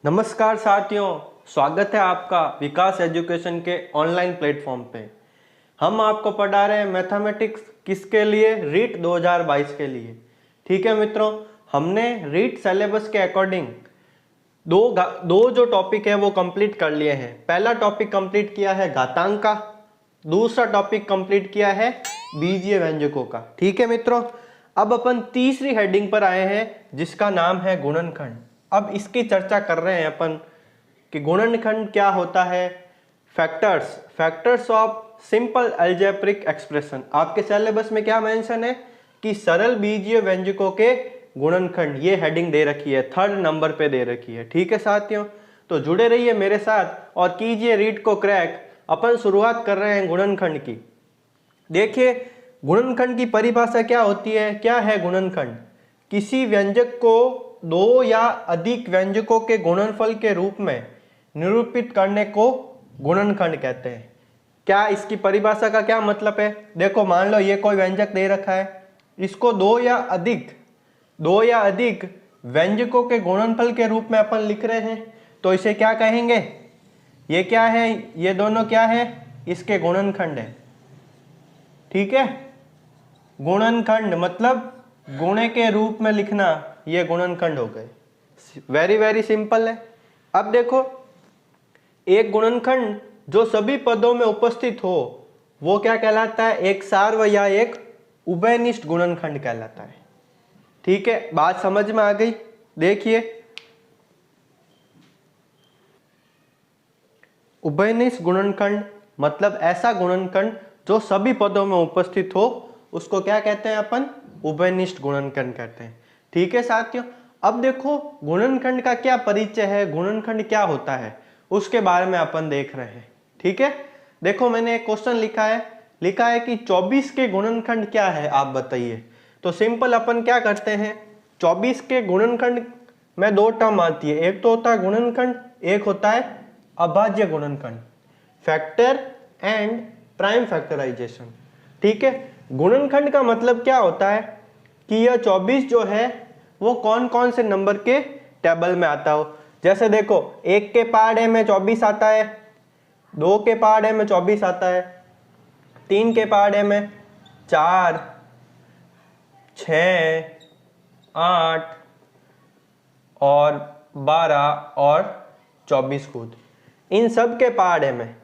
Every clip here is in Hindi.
नमस्कार साथियों, स्वागत है आपका विकास एजुकेशन के ऑनलाइन प्लेटफॉर्म पे। हम आपको पढ़ा रहे हैं मैथमेटिक्स किसके लिए, रीट 2022 के लिए। ठीक है मित्रों, हमने रीट सिलेबस के अकॉर्डिंग दो जो टॉपिक है वो कंप्लीट कर लिए हैं। पहला टॉपिक कंप्लीट किया है घातांक का, दूसरा टॉपिक कंप्लीट किया है बीजीय व्यंजकों का। ठीक है मित्रों, अब अपन तीसरी हेडिंग पर आए हैं जिसका नाम है गुणनखंड। अब इसकी चर्चा कर रहे हैं अपन कि गुणनखंड क्या होता है। Factors of simple algebraic expression. आपके सिलेबस में क्या मेंशन है कि सरल बीजीय व्यंजकों के गुणनखंड, ये हेडिंग दे रखी है, 3rd नंबर पे दे रखी है। ठीक है साथियों, तो जुड़े रहिए मेरे साथ और कीजिए रीट को क्रैक। अपन शुरुआत कर रहे हैं गुणनखंड की। देखिए, गुणनखंड की परिभाषा क्या होती है। क्या है गुणनखंड? किसी व्यंजक को दो या अधिक व्यंजकों के गुणनफल के रूप में निरूपित करने को गुणनखंड कहते हैं। क्या इसकी परिभाषा का क्या मतलब है? देखो, मान लो ये कोई व्यंजक दे रखा है, इसको दो या अधिक व्यंजकों के गुणनफल के रूप में अपन लिख रहे हैं, तो इसे क्या कहेंगे? ये क्या है? ये दोनों क्या है? इसके गुणनखंड है। ठीक है, गुणनखंड मतलब गुणे के रूप में लिखना, ये गुणनखंड हो गए। वेरी सिंपल है। अब देखो, एक गुणनखंड जो सभी पदों में उपस्थित हो वो क्या कहलाता है? एक सार्व या एक उभयनिष्ठ गुणनखंड कहलाता है। ठीक है, बात समझ में आ गई? देखिए, उभयनिष्ठ गुणनखंड मतलब ऐसा गुणनखंड जो सभी पदों में उपस्थित हो, उसको क्या कहते हैं अपन? उभयनिष्ठ गुणनखंड कहते हैं। ठीक है साथियों, अब देखो गुणनखंड का क्या परिचय है, गुणनखंड क्या होता है, उसके बारे में अपन देख रहे हैं। ठीक है, देखो मैंने एक क्वेश्चन लिखा है कि 24 के गुणनखंड क्या है, आप बताइए। तो सिंपल अपन क्या करते हैं, 24 के गुणनखंड में दो टर्म आती है, एक तो होता है गुणनखंड, एक होता है अभाज्य गुणनखंड, फैक्टर एंड प्राइम फैक्टराइजेशन। ठीक है, गुणनखंड का मतलब क्या होता है कि यह 24 जो है वो कौन कौन से नंबर के टेबल में आता हो। जैसे देखो, 1 के पार्ट ए में 24 आता है, 2 के पार्ट ए में 24 आता है, 3 के पार्ट ए में 4, 6, 8 और 12 और 24 खुद। इन सब के पार्ट ए में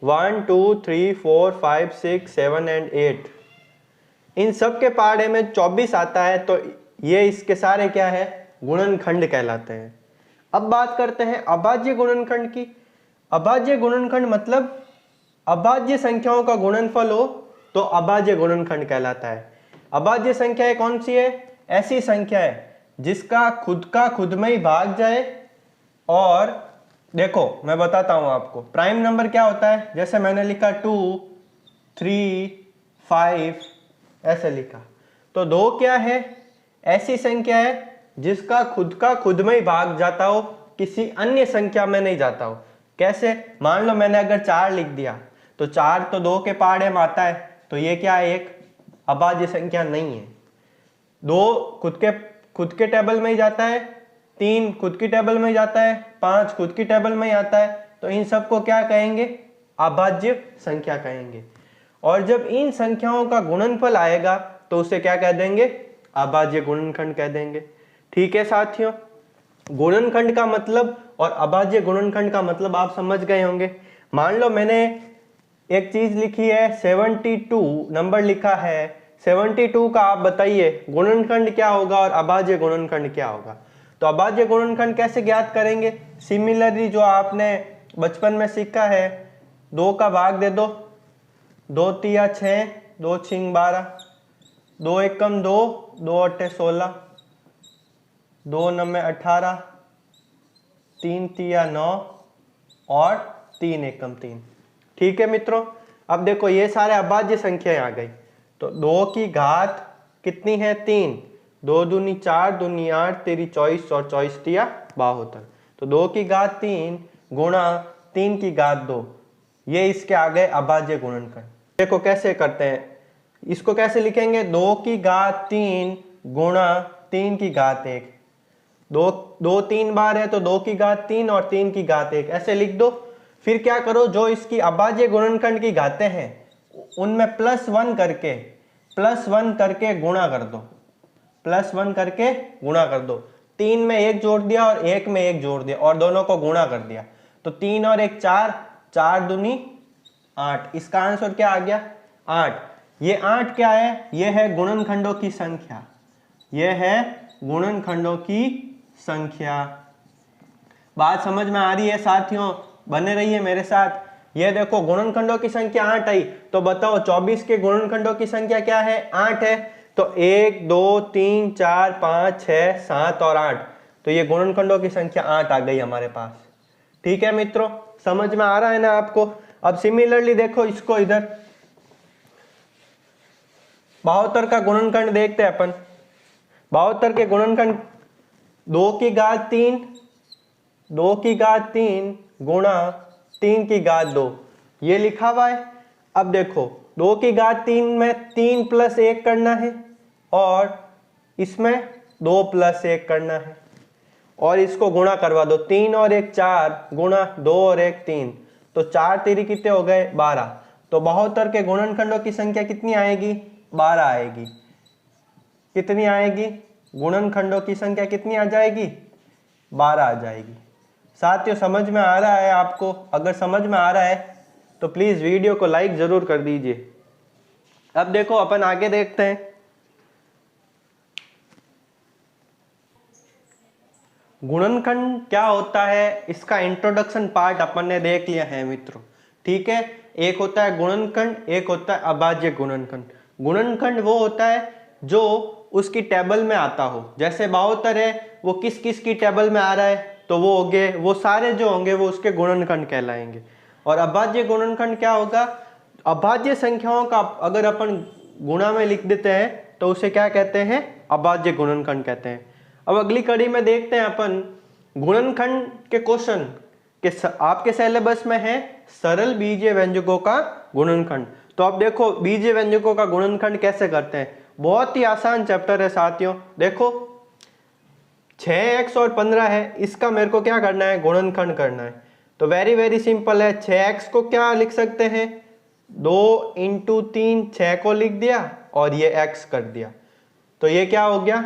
1, 2, 3, 4, 5, 6, 7 एंड 8, इन सब के पार्ट ए में 24 आता है, तो ये इसके सारे क्या है? गुणनखंड कहलाते हैं। अब बात करते हैं अभाज्य गुणनखंड की। अभाज्य गुणनखंड मतलब अभाज्य संख्याओं का गुणनफल हो तो अभाज्य गुणनखंड कहलाता है। अभाज्य संख्याएं कौन सी है? ऐसी संख्या है जिसका खुद में ही भाग जाए। और देखो मैं बताता हूं आपको, प्राइम नंबर क्या होता है? जैसे मैंने लिखा 2, 3, 5 ऐसे लिखा, तो 2 क्या है? ऐसी संख्या है जिसका खुद में ही भाग जाता हो, किसी अन्य संख्या में नहीं जाता हो। कैसे? मान लो मैंने अगर 4 लिख दिया, तो 4 तो 2 के पार्ट में आता है, तो ये क्या है? एक अभाज्य संख्या नहीं है। 2 खुद के टेबल में ही जाता है, 3 खुद की टेबल में ही जाता है, 5 खुद की टेबल में ही आता है, तो इन सबको क्या कहेंगे? अभाज्य संख्या कहेंगे। और जब इन संख्याओं का गुणनफल आएगा तो उसे क्या कह देंगे? अभाज्य गुणनखंड कह देंगे। ठीक है साथियों, गुणनखंड का मतलब और अभाज्य गुणनखंड का मतलब आप समझ गए होंगे। मान लो मैंने एक चीज लिखी है, 72 नंबर लिखा है, 72 का आप बताइए गुणनखंड क्या होगा और अभाज्य गुणनखंड क्या होगा। तो अभाज्य गुणनखंड कैसे ज्ञात करेंगे? सिमिलरली जो आपने बचपन में सीखा है, 2 का भाग दे दो, 2 तिया 6, 2 छिंग 12, 2 एकम 2, 2 अट्ठे 16, 2 नम्मे 18, 3 तिया 9 और 3 एकम 3। ठीक है मित्रों, अब देखो ये सारे अभाज्य संख्याएं आ गई, तो 2 की घात कितनी है? 3, 2 दूनी 4, दूनी 8, तेरी 24 और 24 तिया 72। तो 2 की घात 3 गुणा 3 की घात 2, ये इसके आ गए अभाज्य गुणनखंड। देखो कैसे करते हैं, इसको कैसे लिखेंगे? 2 की घात 3 गुणा 3 की घात 1, दो दो 3 बार है तो 2 की घात 3 और 3 की घात 1 ऐसे लिख दो। फिर क्या करो, जो इसकी अभाज्य गुणनखंड की घातें हैं उनमें +1 करके गुणा कर दो, +1 करके गुणा कर दो। 3 में 1 जोड़ दिया और 1 में 1 जोड़ दिया और दोनों को गुणा कर दिया, तो 3 और 1 4, 4 दूनी 8। इसका आंसर क्या आ गया? 8। ये 8 क्या है? ये है गुणनखंडों की संख्या, ये है गुणनखंडों की संख्या। बात समझ में आ रही है साथियों? बने रहिए मेरे साथ। ये देखो गुणनखंडों की संख्या 8 आई, तो बताओ 24 के गुणनखंडों की संख्या क्या है? 8 है। तो 1 2 3 4 5 6 7 और 8, तो ये गुणनखंडों की संख्या 8 आ गई हमारे पास। ठीक है मित्रों, समझ में आ रहा है ना आपको? अब सिमिलरली देखो इसको, इधर 72 का गुणनखंड देखते हैं अपन। 72 के गुणनखंड 2 की घात 3, 2 की घात 3 गुणा 3 की घात 2, ये लिखा हुआ है। अब देखो 2 की घात 3 में 3 + 1 करना है और इसमें 2 + 1 करना है और इसको गुणा करवा दो। 3 और 1 4 गुणा 2 और 1 3, तो 4 3 कितने हो गए? 12। तो 72 के गुणनखंडों की संख्या कितनी आएगी? 12 आएगी। कितनी आएगी? गुणनखंडों की संख्या कितनी आ जाएगी? 12 आ जाएगी। साथियों समझ में आ रहा है आपको? अगर समझ में आ रहा है तो प्लीज वीडियो को लाइक जरूर कर दीजिए। अब देखो अपन आगे देखते हैं। गुणनखंड क्या होता है, इसका इंट्रोडक्शन पार्ट अपन ने देख लिया है मित्रों। ठीक है, एक होता है गुणनखंड, एक होता है अभाज्य गुणनखंड। गुणनखंड वो होता है जो उसकी टेबल में आता हो, जैसे 72 है वो किस किस की टेबल में आ रहा है, तो वो हो गए, वो सारे जो होंगे वो उसके गुणनखंड कहलाएंगे। और अभाज्य गुणनखंड क्या होगा? अभाज्य संख्याओं का अगर अपन गुणा में लिख देते हैं तो उसे क्या कहते हैं? अभाज्य गुणनखंड कहते हैं। अब अगली कड़ी में देखते हैं अपन गुणनखंड के क्वेश्चन के आपके सिलेबस में है सरल बीजीय व्यंजकों का गुणनखंड। तो अब देखो बीजीय व्यंजकों का गुणनखंड कैसे करते हैं, बहुत ही आसान चैप्टर है साथियों। देखो 6x और 15 है, इसका मेरे को क्या करना है? गुणनखंड करना है। तो वेरी सिंपल है। 6x को क्या लिख सकते हैं? 2 × 3, 6 को लिख दिया और ये x कर दिया, तो ये क्या हो गया?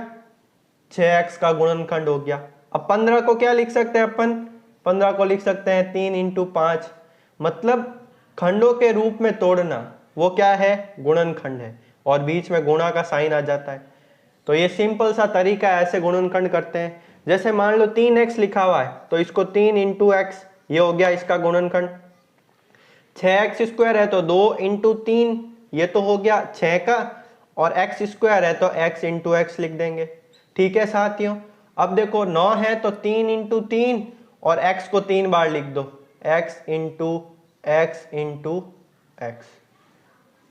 6x का गुणनखंड हो गया। अब 15 को क्या लिख सकते हैं अपन? 15 को लिख सकते हैं 3 × 5, मतलब खंडों के रूप में तोड़ना, वो क्या है? गुणनखंड है, और बीच में गुणा का साइन आ जाता है। तो ये सिंपल सा तरीका है, ऐसे गुणनखंड करते हैं। जैसे मान लो 3x लिखा हुआ है तो इसको 3 × x, ये हो गया इसका गुणनखंड। 6x² है तो 2 × 3, ये तो हो गया 6 का, और x² है तो x × x लिख देंगे। ठीक है साथियों, अब देखो 9 है तो 3 × 3 और x को 3 बार लिख दो, x × x।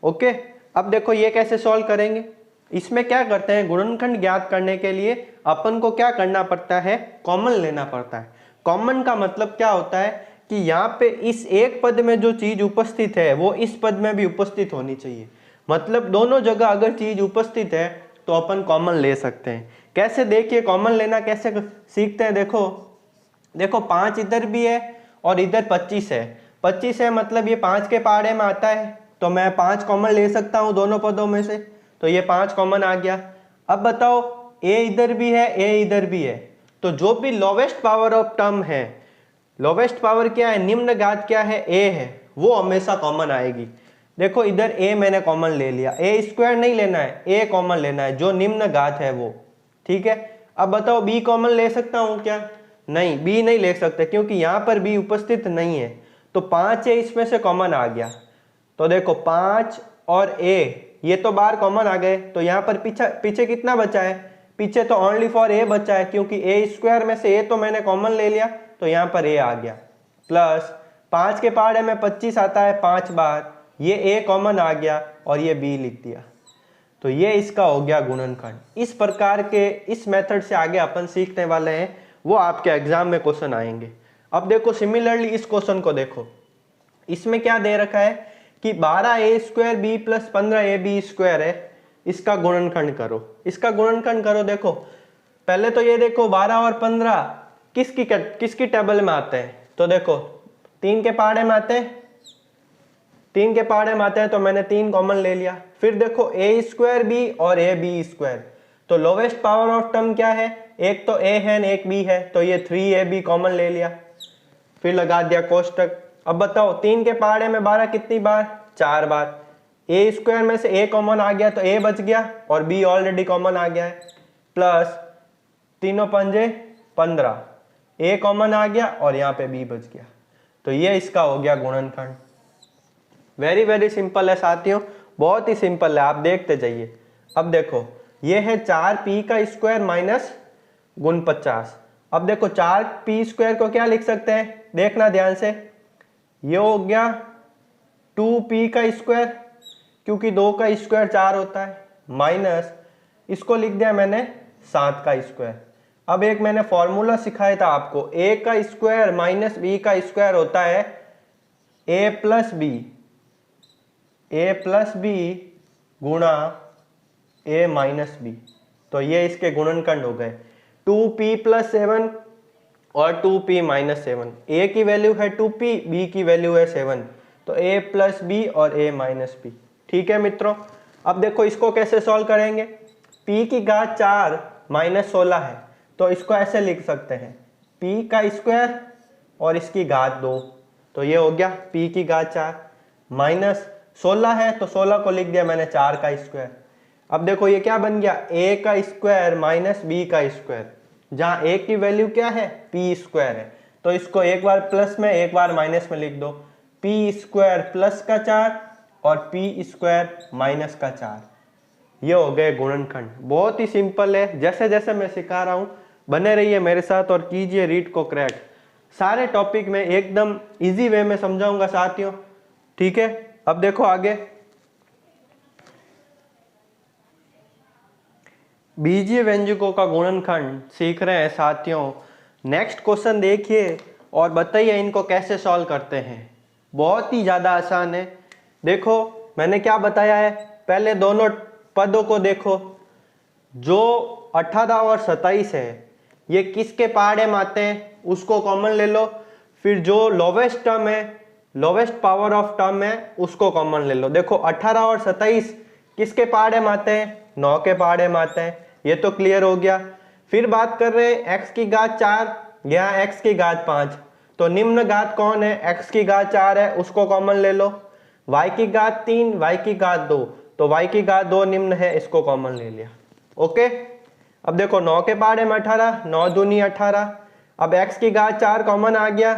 ओके, अब देखो ये कैसे सॉल्व करेंगे। इसमें क्या करते हैं, गुणनखंड ज्ञात करने के लिए अपन को क्या करना पड़ता है? कॉमन लेना पड़ता है। कॉमन का मतलब क्या होता है कि यहाँ पे इस एक पद में जो चीज उपस्थित है वो इस पद में भी उपस्थित होनी चाहिए। मतलब दोनों जगह अगर चीज उपस्थित है तो अपन कॉमन ले सकते हैं। कैसे, देखिए कॉमन लेना कैसे सीखते हैं। देखो 5 इधर भी है और इधर 25 है। 25 है मतलब ये 5 के पहाड़े में आता है, तो मैं 5 कॉमन ले सकता हूँ दोनों पदों में से, तो ये 5 कॉमन आ गया। अब बताओ a इधर भी है, a इधर भी है, तो जो भी लोवेस्ट पावर ऑफ टर्म है, लोवेस्ट पावर क्या है? निम्न घात क्या है? a है, वो हमेशा कॉमन आएगी। देखो इधर a मैंने कॉमन ले लिया, a² नहीं लेना है, a कॉमन लेना है, जो निम्न घात है वो। ठीक है, अब बताओ b कॉमन ले सकता हूं क्या? नहीं, b नहीं ले सकते क्योंकि यहां पर b उपस्थित नहीं है। तो 5 है, इसमें से कॉमन आ गया। तो देखो 5 और a ये तो बाहर कॉमन आ गए, तो यहाँ पर पीछे कितना बचा है? पीछे तो ओनली फॉर a बचा है, क्योंकि a² में से a तो मैंने कॉमन ले लिया, तो यहाँ पर a आ गया। प्लस 5 के पहाड़े में 25 आता है 5 बार, ये a कॉमन आ गया और ये b लिख दिया, तो ये इसका हो गया गुणनखंड। इस प्रकार के इस मेथड से आगे अपन सीखने वाले हैं, वो आपके एग्जाम में क्वेश्चन आएंगे। अब देखो सिमिलरली इस क्वेश्चन को देखो, इसमें क्या दे रखा है कि 12a² b + 15ab² है, इसका गुणनखंड करो। इसका गुणनखंड करो, देखो पहले तो ये देखो 12 और 15 किसकी टेबल में आते हैं, तो देखो 3 के पहाड़े में आते हैं, 3 के पहाड़े में आते हैं, तो मैंने 3 कॉमन ले लिया। फिर देखो ए स्क्वायर बी और ए बी स्क्वायर, तो लोवेस्ट पावर ऑफ टर्म क्या है, एक तो ए है एक बी है, तो ये 3ab कॉमन ले लिया, फिर लगा दिया कोष्टक। अब बताओ 3 के पहाड़े में 12 कितनी बार, 4 बार। ए स्क्वायर में से ए कॉमन आ गया तो ए बच गया और बी ऑलरेडी कॉमन आ गया है, प्लस तीनों पंजे 15, ए कॉमन आ गया और यहाँ पे बी बच गया, तो ये इसका हो गया गुणनखंड। वेरी वेरी सिंपल है साथियों, बहुत ही सिंपल है, आप देखते जाइए। अब देखो ये है 4p का स्क्वायर माइनस गुण 50। अब देखो 4p स्क्वायर को क्या लिख सकते हैं, देखना ध्यान से, ये हो गया 2p का स्क्वायर, क्योंकि 2 का स्क्वायर 4 होता है, माइनस इसको लिख दिया मैंने 7 का स्क्वायर। अब एक मैंने फॉर्मूला सिखाया था आपको, a का स्क्वायर माइनस b का स्क्वायर होता है a प्लस बी गुणा a माइनस बी, तो ये इसके गुणनखंड हो गए 2p प्लस 7 और 2p माइनस 7। a की वैल्यू है 2p, b की वैल्यू है 7, तो a प्लस बी और a माइनस बी। ठीक है मित्रों, अब देखो इसको कैसे सॉल्व करेंगे, p की घात 4 माइनस 16 है, तो इसको ऐसे लिख सकते हैं p का स्क्वायर और इसकी घात 2, तो ये हो गया p की घात 4 माइनस 16 है, तो 16 को लिख दिया मैंने 4 का स्क्वायर। अब देखो ये क्या बन गया, a का स्क्वायर माइनस b का स्क्वायर, जहां a की वैल्यू क्या है, p स्क्वायर है, तो इसको एक बार प्लस में एक बार माइनस में लिख दो, p स्क्वायर प्लस का 4 और p स्क्वायर माइनस का 4, ये हो गए गुणनखंड। बहुत ही सिंपल है, जैसे जैसे मैं सिखा रहा हूं बने रहिए मेरे साथ और कीजिए रीड को क्रैक। सारे टॉपिक में एकदम इजी वे में समझाऊंगा साथियों, ठीक है। अब देखो आगे, बीजीय व्यंजकों का गुणनखंड सीख रहे हैं साथियों। नेक्स्ट क्वेश्चन देखिए और बताइए इनको कैसे सॉल्व करते हैं। बहुत ही ज़्यादा आसान है। देखो मैंने क्या बताया है, पहले दोनों पदों को देखो, जो 18 और 27 है ये किसके पहाड़े में आते हैं, उसको कॉमन ले लो। फिर जो लोवेस्ट टर्म है, लोवेस्ट पावर ऑफ टर्म है, उसको कॉमन ले लो। देखो 18 और 27 किसके पहाड़े में आते हैं, 9 के पहाड़े में आते हैं, ये तो क्लियर हो गया। फिर बात कर रहे हैं x की घात 4, यहाँ x की घात 5, तो निम्न घात कौन है, x की घात 4 है, उसको कॉमन ले लो। y की घात 3, y की घात 2, तो y की घात 2 निम्न है, इसको कॉमन ले लिया। ओके, अब देखो 9 के पहाड़े में 18, 9 दूनी 18, अब x की घात 4 कॉमन आ गया,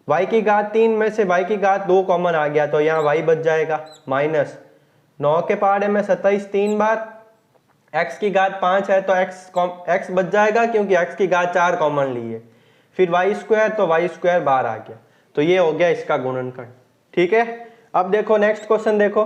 y की घात 3 में से y की घात 2 कॉमन आ गया, तो यहाँ y बच जाएगा, माइनस 9 के पहाड़े में 27 3 बार, x की घात 5 है तो x बच जाएगा क्योंकि x की घात 4 कॉमन ली है। फिर y स्क्वायर, तो y स्क्वायर बाहर आ गया, तो ये हो गया इसका गुणनखंड। ठीक है, अब देखो नेक्स्ट क्वेश्चन देखो,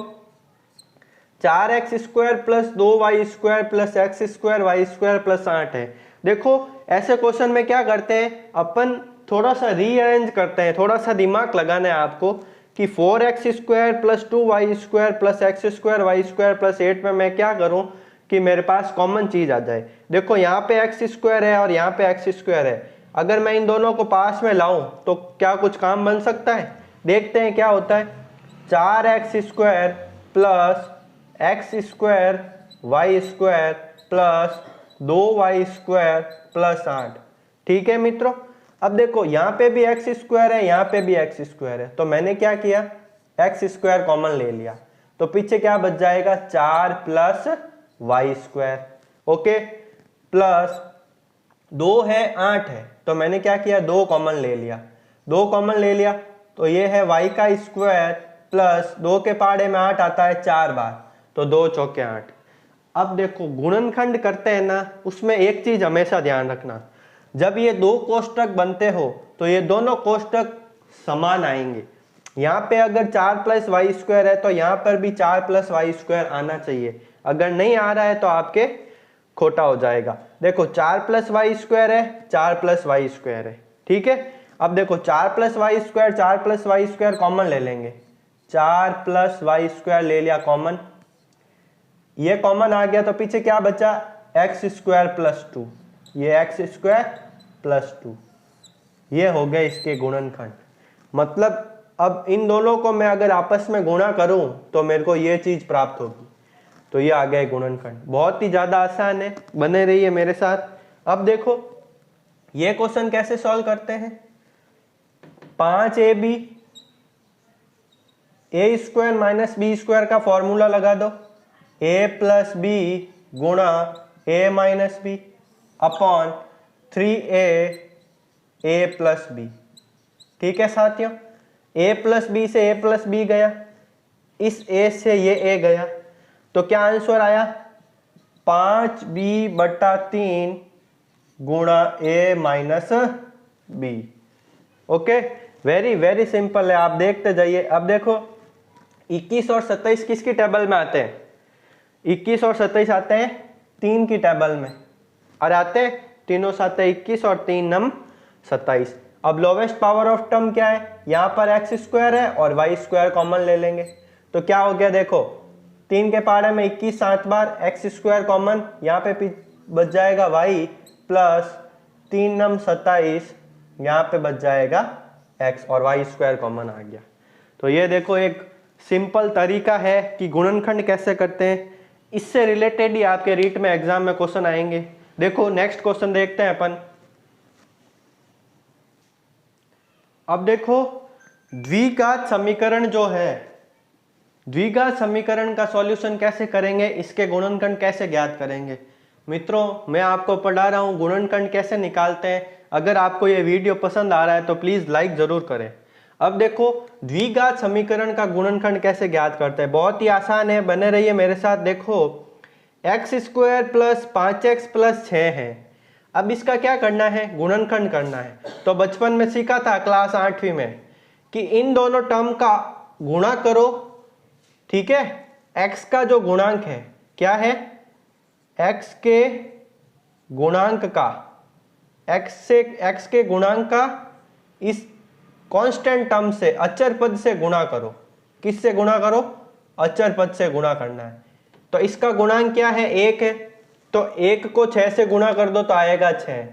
4x square plus 2y square plus x square y square plus 8 है। देखो ऐसे क्वेश्चन में क्या करते हैं अपन, थोड़ा सा रीअरेंज करते हैं, थोड़ा सा दिमाग लगाना है आपको कि 4x square plus 2y square plus x square y square plus 8 में मैं क्या करूं कि मेरे पास कॉमन चीज आ जाए। देखो यहाँ पे x स्क्वायर है और यहाँ पे x स्क्वायर है, अगर मैं इन दोनों को पास में लाऊं तो क्या कुछ काम बन सकता है, देखते हैं क्या होता है। 4x square plus x square y square plus 2y square plus 8। ठीक है मित्रों, अब देखो यहाँ पे भी x स्क्वायर है, यहाँ पे भी x स्क्वायर है, तो मैंने क्या किया, x स्क्वायर कॉमन ले लिया, तो पीछे क्या बच जाएगा, 4 plus y square. Okay, plus 2 है 8 है, तो मैंने क्या किया, 2 कॉमन ले लिया, 2 कॉमन ले लिया, तो ये है y का स्क्वायर प्लस 2 के पहाड़े में 8 आता है 4 बार, तो 2 चौके 8। अब देखो गुणनखंड करते हैं ना, उसमें एक चीज हमेशा ध्यान रखना, जब ये 2 कोष्टक बनते हो तो ये दोनों कोष्टक समान आएंगे। यहाँ पे अगर 4 प्लस वाई स्क्वायर है तो यहाँ पर भी 4 प्लस वाई स्क्वायर आना चाहिए, अगर नहीं आ रहा है तो आपके खोटा हो जाएगा। देखो 4 प्लस वाई स्क्वायर है, 4 प्लस वाई स्क्वायर है। ठीक है, अब देखो 4 plus y square, 4 plus y square common ले लेंगे, 4 प्लस वाई स्क्वायर ले लिया कॉमन, ये कॉमन आ गया, तो पीछे क्या बचा, एक्स स्क्वायर प्लस 2। ये एक्स स्क्वायर प्लस 2, ये हो गए इसके गुणनखंड। मतलब अब इन दोनों को मैं अगर आपस में गुणा करूं तो मेरे को ये चीज प्राप्त होगी। तो ये आ गए गुणनखंड। बहुत ही ज्यादा आसान है, बने रहिए मेरे साथ। अब देखो ये क्वेश्चन कैसे सॉल्व करते हैं। 5ab a square minus b square का फॉर्मूला लगा दो, a प्लस बी गुणा a minus b upon 3a a plus b. ठीक है साथियों, a प्लस बी से a प्लस बी गया, इस a से ये a गया, तो क्या आंसर आया 5b/3 गुणा a minus b. Okay, very very simple है, आप देखते जाइए। अब देखो 21 और 27 किसकी टेबल में आते हैं? 21 और 27 आते हैं 3 की टेबल में, और आते हैं तीनों साथ 21 और 3 नम 27। अब लोवेस्ट पावर ऑफ टर्म क्या है? यहाँ पर एक्स स्क्वायर है और वाई स्क्वायर कॉमन ले लेंगे, तो क्या हो गया देखो 3 के पारे में 21 7 बार, एक्स स्क्वायर कॉमन, यहाँ पे बच जाएगा वाई प्लस 3 नम 27, यहाँ पे बच जाएगा एक्स और वाई स्क्वायर कॉमन आ गया। तो ये देखो एक सिंपल तरीका है कि गुणनखंड कैसे करते हैं। इससे रिलेटेड ही आपके रीट में एग्जाम में क्वेश्चन आएंगे। देखो नेक्स्ट क्वेश्चन देखते हैं अपन। अब देखो द्विघात समीकरण जो है, द्विघात समीकरण का सॉल्यूशन कैसे करेंगे, इसके गुणनखंड कैसे ज्ञात करेंगे। मित्रों मैं आपको पढ़ा रहा हूं गुणनखंड कैसे निकालते हैं। अगर आपको ये वीडियो पसंद आ रहा है तो प्लीज लाइक जरूर करें। अब देखो द्विघात समीकरण का गुणनखंड कैसे ज्ञात करते हैं, बहुत ही आसान है, बने रहिए मेरे साथ। देखो x square plus 5x plus 6 है। अब इसका क्या करना है? गुणनखंड करना है। तो बचपन में सीखा था क्लास 8वीं में कि इन दोनों टर्म का गुणा करो। ठीक है, x का जो गुणांक है क्या है? x के गुणांक का, x के गुणांक का इस कांस्टेंट टर्म से, अचर पद से गुणा करो। किससे गुणा करो? अचर पद से गुणा करना है। तो इसका गुणांक क्या है? 1 है, तो 1 को 6 से गुणा कर दो तो आएगा 6।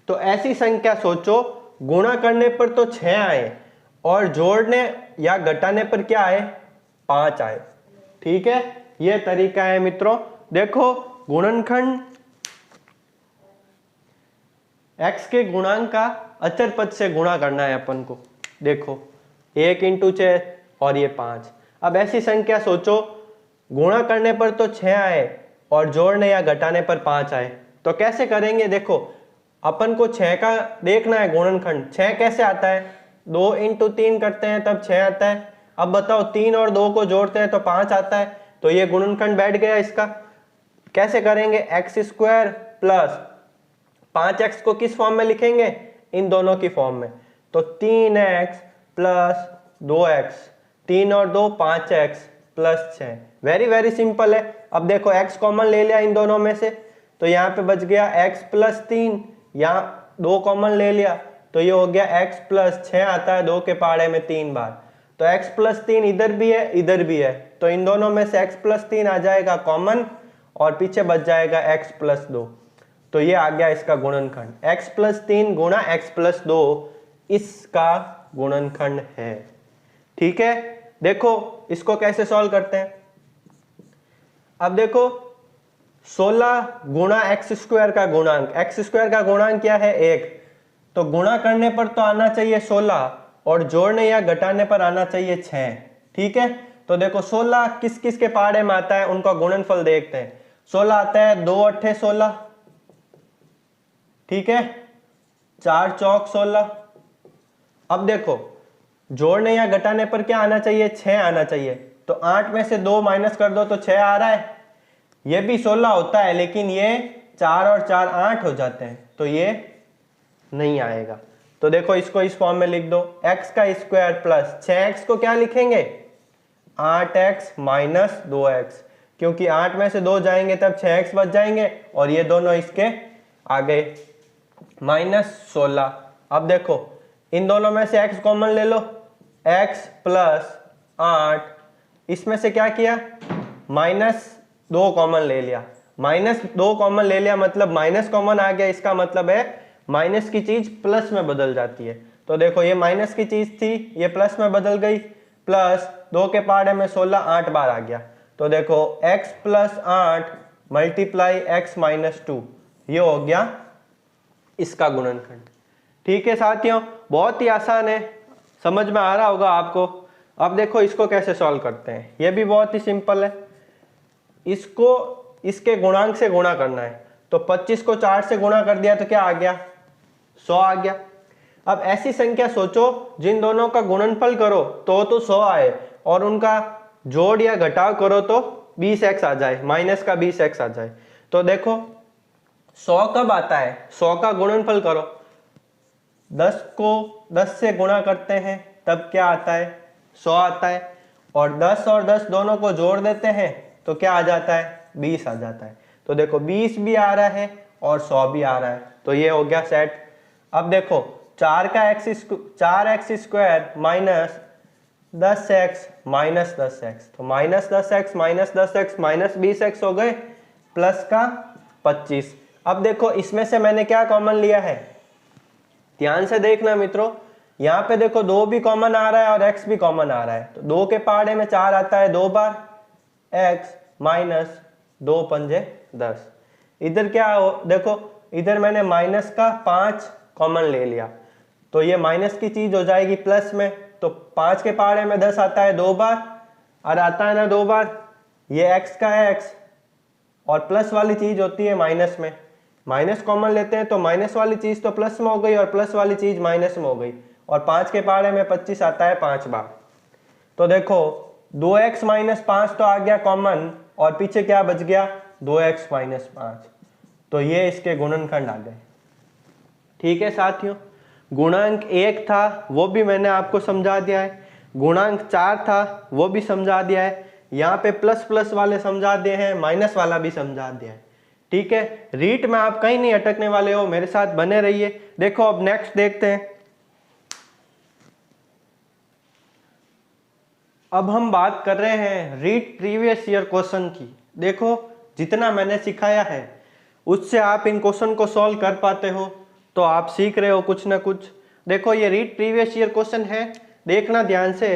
तो ऐसी संख्या सोचो गुणा करने पर तो 6 आए और जोड़ने या घटाने पर क्या आए? 5 आए। ठीक है, यह तरीका है मित्रों। देखो गुणनखंड x के गुणांक का अचर पद से गुणा करना है अपन को। देखो 1 × 6 और ये 5। अब ऐसी संख्या सोचो गुणा करने पर तो 6 आए और जोड़ने या घटाने पर 5 आए, तो कैसे करेंगे? देखो अपन को 6 का देखना है गुणनखंड। 6 कैसे आता है? 2 × 3 करते हैं तब 6 आता है। अब बताओ 3 और 2 को जोड़ते हैं तो 5 आता है, तो ये गुणनखंड बैठ गया इसका। कैसे करेंगे? एक्स स्क्वायर प्लस 5x को किस फॉर्म में लिखेंगे? इन दोनों की फॉर्म में। तो 3x प्लस 2x, 3 और 2 5x plus 6। Very very simple है। अब देखो x कॉमन ले लिया इन दोनों में से, तो यहाँ पे बच गया x प्लस 3, यहाँ 2 कॉमन ले लिया तो ये हो गया x प्लस 6 आता है 2 के पाड़े में 3 बार। तो x प्लस 3 इधर भी है इधर भी है, तो इन दोनों में से x प्लस 3 आ जाएगा कॉमन और पीछे बच जाएगा x प्लस 2। तो ये आ गया इसका गुणनखंड। x प्लस 3 गुणा x प्लस 2 इसका गुणनखंड है। ठीक है, देखो इसको कैसे सॉल्व करते हैं। अब देखो 16 गुणा एक्स स्क्वायर का गुणांक, एक्स स्क्वायर का गुणांक क्या है? 1। तो गुणा करने पर तो आना चाहिए 16 और जोड़ने या घटाने पर आना चाहिए 6। ठीक है, तो देखो 16 किस किस के पाड़े में आता है, उनका गुणनफल देखते हैं। 16 आता है 2 × 8 = 16। ठीक है, 4 × 4 = 16। अब देखो जोड़ने या घटाने पर क्या आना चाहिए? 6 आना चाहिए। तो 8 में से 2 माइनस कर दो तो 6 आ रहा है। ये भी 16 होता है लेकिन ये 4 और 4 8 हो जाते हैं, तो ये नहीं आएगा। तो देखो इसको इस फॉर्म में लिख दो, x का स्क्वायर प्लस 6x को क्या लिखेंगे? 8x माइनस 2x, क्योंकि 8 में से 2 जाएंगे तब 6x बच जाएंगे और ये दोनों इसके आ गए माइनस 16। अब देखो इन दोनों में से x कॉमन ले लो, x प्लस 8, इसमें से क्या किया? -2 कॉमन ले लिया। -2 कॉमन ले लिया मतलब माइनस कॉमन आ गया, इसका मतलब है माइनस की चीज प्लस में बदल जाती है। तो देखो ये माइनस की चीज थी, ये प्लस में बदल गई, प्लस 2 के पार्ट में 16 8 बार आ गया। तो देखो x + 8 मल्टीप्लाई x - 2, ये हो गया इसका गुणनखंड। ठीक है साथियों, बहुत ही आसान है, समझ में आ रहा होगा आपको। अब देखो इसको कैसे सॉल्व करते हैं, ये भी बहुत ही सिंपल है। इसको इसके गुणांक से गुणा करना है, तो 25 को 4 से गुणा कर दिया तो क्या आ गया, 100 आ गया। अब ऐसी संख्या सोचो जिन दोनों का गुणनफल करो तो 100 आए, और उनका जोड़ या घटाव करो तो 20x आ जाए, माइनस का 20x आ जाए। तो देखो 100 कब आता है, 100 का गुणनफल करो, 10 को 10 से गुणा करते हैं तब क्या आता है, 100 आता है, और 10 और 10 दोनों को जोड़ देते हैं तो क्या आ जाता है, 20 आ जाता है। तो देखो 20 भी आ रहा है और 100 भी आ रहा है, तो ये हो गया सेट। अब देखो 4x square minus 10x minus 10x, तो -10x माइनस 20x हो गए, प्लस का 25। अब देखो इसमें से मैंने क्या कॉमन लिया है, ध्यान से देखना मित्रों, यहाँ पे देखो 2 भी कॉमन आ रहा है और x भी कॉमन आ रहा है, तो 2 के पाड़े में 4 आता है 2 बार, x माइनस 2 पंजे 10। इधर क्या हो, देखो इधर मैंने माइनस का 5 कॉमन ले लिया, तो ये माइनस की चीज हो जाएगी प्लस में, तो 5 के पाड़े में 10 आता है 2 बार, और आता है ना 2 बार, ये x का है x, और प्लस वाली चीज होती है माइनस में, माइनस कॉमन लेते हैं तो माइनस वाली चीज तो प्लस में हो गई और प्लस वाली चीज माइनस में हो गई, और 5 के पाड़े में 25 आता है 5 बार। तो देखो 2x - 5 तो आ गया कॉमन, और पीछे क्या बच गया, 2x - 5, तो ये इसके गुणनखंड आ गए। ठीक है साथियों, गुणांक 1 था वो भी मैंने आपको समझा दिया है, गुणांक 4 था वो भी समझा दिया है, यहाँ पे प्लस प्लस वाले समझा दिए हैं, माइनस वाला भी समझा दिया है। ठीक है, रीट में आप कहीं नहीं अटकने वाले हो, मेरे साथ बने रहिए। देखो अब नेक्स्ट देखते हैं। अब हम बात कर रहे हैं रीड प्रीवियस ईयर क्वेश्चन की। देखो जितना मैंने सिखाया है उससे आप इन क्वेश्चन को सॉल्व कर पाते हो, तो आप सीख रहे हो कुछ ना कुछ। देखो ये रीड प्रीवियस ईयर क्वेश्चन है, देखना ध्यान से।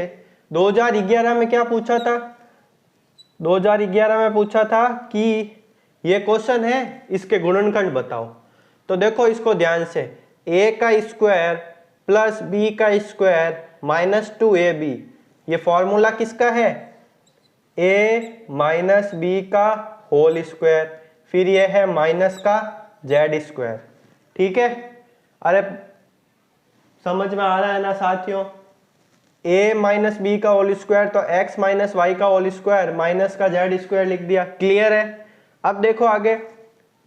2011 में क्या पूछा था, 2011 में पूछा था कि ये क्वेश्चन है, इसके गुणनखंड बताओ। तो देखो इसको ध्यान से, a का स्क्वायर प्लस b का स्क्वायर माइनस 2ab, ये फॉर्मूला किसका है, a माइनस b का होल स्क्वायर, फिर ये है माइनस का z स्क्वायर। ठीक है, अरे समझ में आ रहा है ना साथियों, a माइनस बी का होल स्क्वायर तो x माइनस वाई का होल स्क्वायर माइनस का z स्क्वायर लिख दिया, क्लियर है। अब देखो आगे,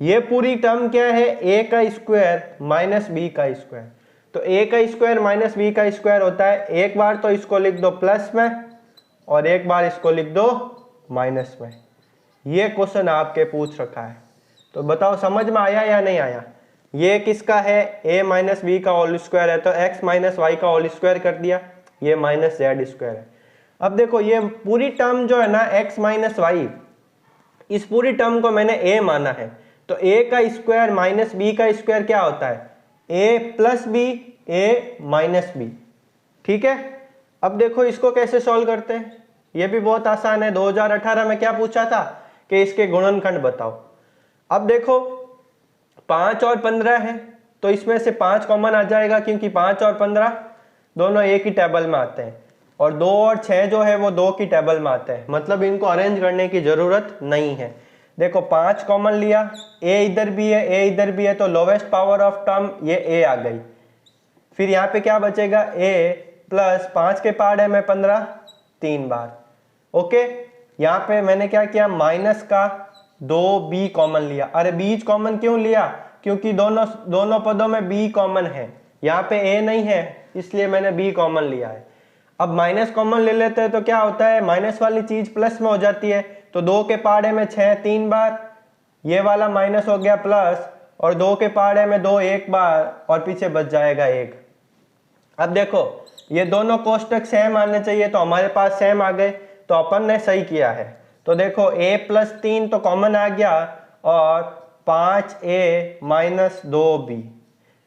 ये पूरी टर्म क्या है, a का स्क्वायर माइनस बी का स्क्वायर, तो a का स्क्वायर माइनस बी का स्क्वायर होता है, एक बार तो इसको लिख दो प्लस में और एक बार इसको लिख दो माइनस में। ये क्वेश्चन आपके पूछ रखा है, तो बताओ समझ में आया या नहीं आया। ये किसका है, a माइनस बी का होल स्क्वायर है, तो x माइनस वाई का होल स्क्वायर कर दिया, ये माइनस z स्क्वायर है। अब देखो ये पूरी टर्म जो है ना x माइनस वाई, इस पूरी टर्म को मैंने a माना है, तो a का स्क्वायर माइनस b का स्क्वायर क्या होता है, a plus b, a minus b. ठीक है, अब देखो इसको कैसे सॉल्व करते हैं, ये भी बहुत आसान है। 2018 में क्या पूछा था कि इसके गुणनखंड बताओ। अब देखो 5 और 15 है, तो इसमें से 5 कॉमन आ जाएगा, क्योंकि 5 और 15 दोनों एक ही टेबल में आते हैं, और 2 और 6 जो है वो 2 की टेबल में आते हैं, मतलब इनको अरेंज करने की जरूरत नहीं है। देखो 5 कॉमन लिया, a इधर भी है, a इधर भी है, तो लोवेस्ट पावर ऑफ टर्म ये a आ गई। फिर यहाँ पे क्या बचेगा, a प्लस 5 के पार्ट है में 15 3 बार। ओके, यहाँ पे मैंने क्या किया, माइनस का 2b कॉमन लिया। अरे बीच कॉमन क्यों लिया, क्योंकि दोनों पदों में b कॉमन है, यहाँ पे a नहीं है, इसलिए मैंने b कॉमन लिया है। अब माइनस कॉमन ले लेते हैं तो क्या होता है, माइनस वाली चीज प्लस में हो जाती है, तो 2 के पाड़े में 6 3 बार, ये वाला माइनस हो गया प्लस, और 2 के पाड़े में 2 1 बार, और पीछे बच जाएगा 1। अब देखो ये दोनों कोष्टक सेम आने चाहिए, तो हमारे पास सेम आ गए, तो अपन ने सही किया है। तो देखो a प्लस 3 तो कॉमन आ गया, और 5a माइनस 2b,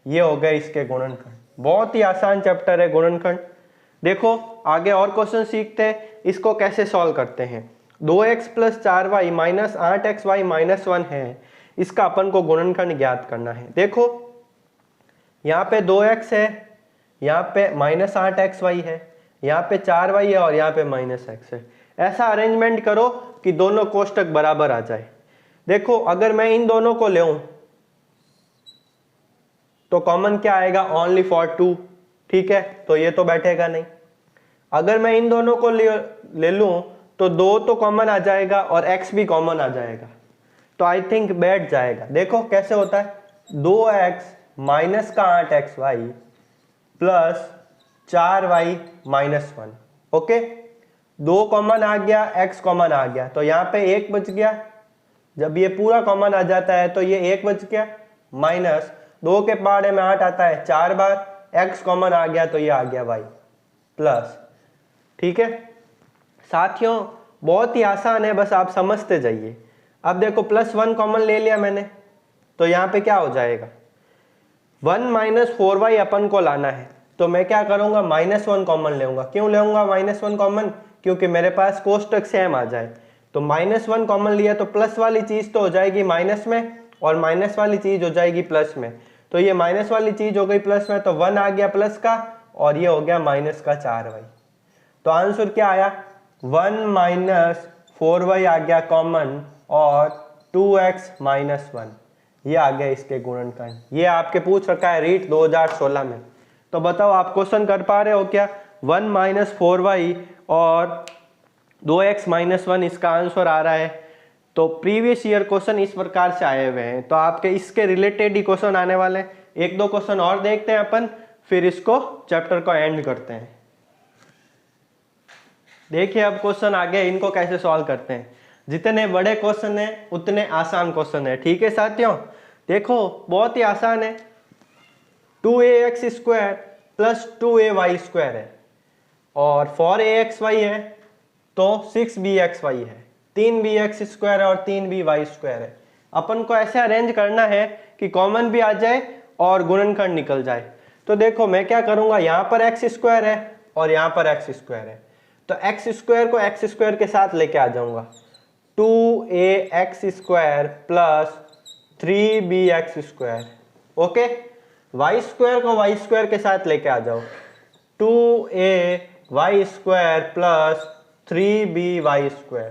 ये हो गए इसके गुणनखंड। बहुत ही आसान चैप्टर है गुणनखंड। देखो आगे और क्वेश्चन सीखते हैं, इसको कैसे सॉल्व करते हैं। 2x plus 4y minus 8xy minus 1 है, इसका अपन को गुणनखंड ज्ञात करना है। देखो यहाँ पे 2x है, यहाँ पे माइनस 8xy है, यहाँ पे 4y है और यहाँ पे माइनस x है। ऐसा अरेंजमेंट करो कि दोनों कोष्टक बराबर आ जाए। देखो अगर मैं इन दोनों को लेऊं तो कॉमन क्या आएगा, ओनली फॉर 2, ठीक है, तो ये तो बैठेगा नहीं। अगर मैं इन दोनों को ले लूं तो 2 तो कॉमन आ जाएगा और x भी कॉमन आ जाएगा, तो आई थिंक बैठ जाएगा। देखो कैसे होता है, 2x माइनस का 8xy plus 4y minus 1, okay, 2 common आ गया, x कॉमन आ गया, तो यहाँ पे 1 बच गया। जब ये पूरा कॉमन आ जाता है तो ये 1 बच गया, माइनस 2 के पहाड़े में 8 आता है 4 बार, x कॉमन आ गया तो ये आ गया y प्लस, ठीक है साथियों, बहुत ही आसान है, बस आप समझते जाइए। अब देखो प्लस 1 कॉमन ले लिया मैंने, तो यहाँ पे क्या हो जाएगा, 1 माइनस 4y अपन को लाना है, तो मैं क्या करूंगा, माइनस 1 कॉमन लेऊंगा। क्यों लेऊंगा माइनस 1 कॉमन, क्योंकि मेरे पास कोष्टक सेम आ जाए। तो माइनस 1 कॉमन लिया तो प्लस वाली चीज तो हो जाएगी माइनस में और माइनस वाली चीज हो जाएगी प्लस में, तो ये माइनस वाली चीज हो गई प्लस में, तो 1 आ गया प्लस का और ये हो गया माइनस का 4y। तो आंसर क्या आया, 1 माइनस 4y आ गया कॉमन और 2x माइनस 1, ये आ गया इसके गुणनखंड। ये आपके पूछ रखा है रीट 2016 में। तो बताओ आप क्वेश्चन कर पा रहे हो क्या, 1 माइनस 4y और 2x माइनस 1 इसका आंसर आ रहा है। तो प्रीवियस ईयर क्वेश्चन इस प्रकार से आए हुए हैं, तो आपके इसके रिलेटेड ही क्वेश्चन आने वाले हैं। 1-2 क्वेश्चन और देखते हैं अपन, फिर इसको चैप्टर को एंड करते हैं। देखिए अब क्वेश्चन आगे, इनको कैसे सॉल्व करते हैं। जितने बड़े क्वेश्चन है उतने आसान क्वेश्चन है, ठीक है साथियों। देखो बहुत ही आसान है, 2ax square plus 2ay square है और 4axy है तो 6bxy है, 3bx स्क्वायर और 3by स्क्वायर है। अपन को ऐसे अरेंज करना है कि कॉमन भी आ जाए और गुणनखंड निकल जाए। तो देखो मैं क्या करूंगा, यहाँ पर x स्क्वायर है और यहाँ पर x स्क्वायर है, तो x स्क्वायर को x स्क्वायर के साथ लेके आ जाऊंगा, 2ax square plus 3bx square, okay. y square को y स्क्वायर के साथ लेके आ जाओ, 2ay square plus 3by square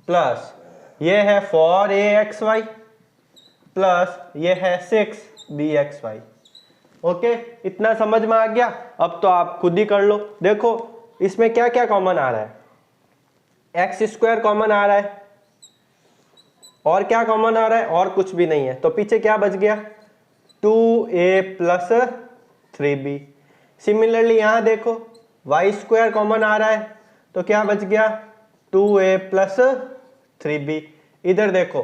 plus ये है 4axy प्लस ये है 6bxy, ओके। इतना समझ में आ गया। अब तो आप खुद ही कर लो। देखो इसमें क्या क्या कॉमन आ रहा है, x स्क्वायर कॉमन आ रहा है और क्या कॉमन आ रहा है, और कुछ भी नहीं है, तो पीछे क्या बच गया, 2a प्लस 3b। सिमिलरली यहाँ देखो y स्क्वायर कॉमन आ रहा है तो क्या बच गया, 2a प्लस 3b। इधर देखो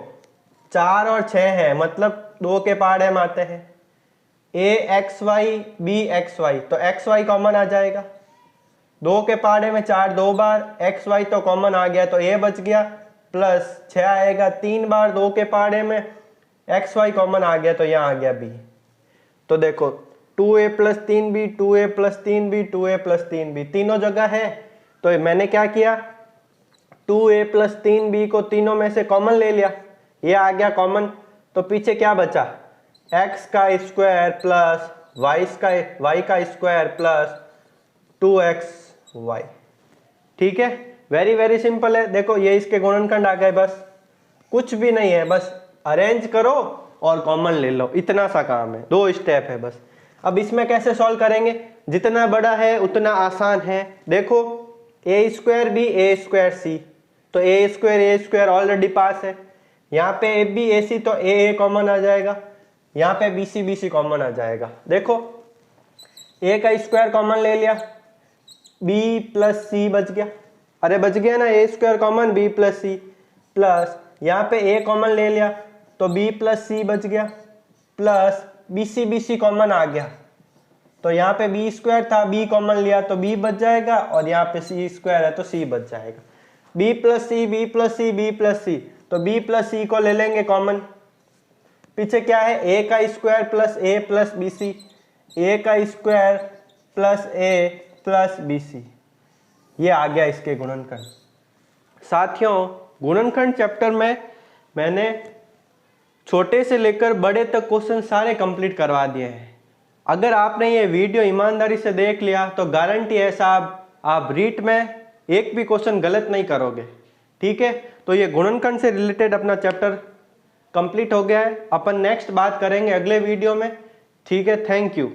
4 और 6 है, मतलब 2 के पहाड़े में आते हैं, axy bxy, तो xy कॉमन आ जाएगा। 2 के पहाड़े में 4 2 बार, xy तो कॉमन आ गया तो a बच गया, प्लस 6 आएगा 3 बार 2 के पहाड़े में, xy कॉमन आ गया तो यहाँ आ गया b। तो देखो 2a plus 3b, 2a plus 3b, 2a plus 3b तीनों जगह है, तो मैंने क्या किया, 2a प्लस 3b को तीनों में से कॉमन ले लिया, ये आ गया कॉमन। तो पीछे क्या बचा, x का स्क्वायर प्लस y का स्क्वायर प्लस 2xy, ठीक है। वेरी वेरी सिंपल है। देखो ये इसके गुणनखंड आ गए, बस कुछ भी नहीं है, बस अरेंज करो और कॉमन ले लो, इतना सा काम है, 2 स्टेप है बस। अब इसमें कैसे सॉल्व करेंगे, जितना बड़ा है उतना आसान है। देखो a square B A square C, तो ए स्क्वायर ऑलरेडी पास है, यहाँ पे ए बी ए सी तो ए कॉमन आ जाएगा, यहाँ पे बी सी कॉमन आ जाएगा। देखो a का स्क्वायर कॉमन ले लिया, b प्लस सी बच गया, अरे बच गया ना, ए स्क्वायर कॉमन b प्लस सी, प्लस यहाँ पे a कॉमन ले लिया तो b प्लस सी बच गया, प्लस बी सी कॉमन आ गया, तो यहाँ पे b स्क्वायर था, b कॉमन लिया तो b बच जाएगा, और यहाँ पे c स्क्वायर है तो c बच जाएगा। b plus C B plus C B plus C, तो b प्लस सी को ले लेंगे कॉमन, पीछे क्या है, ए का स्क्वायर प्लस ए प्लस बी सी, ए का स्क्वायर प्लस ए प्लस बी सी, ये आ गया इसके गुणनखंड। साथियों गुणनखंड चैप्टर में मैंने छोटे से लेकर बड़े तक क्वेश्चन सारे कंप्लीट करवा दिए हैं। अगर आपने ये वीडियो ईमानदारी से देख लिया तो गारंटी है साहब आप रीट में एक भी क्वेश्चन गलत नहीं करोगे। ठीक है, तो ये गुणनखंड से रिलेटेड अपना चैप्टर कंप्लीट हो गया है। अपन नेक्स्ट बात करेंगे अगले वीडियो में। ठीक है, थैंक यू।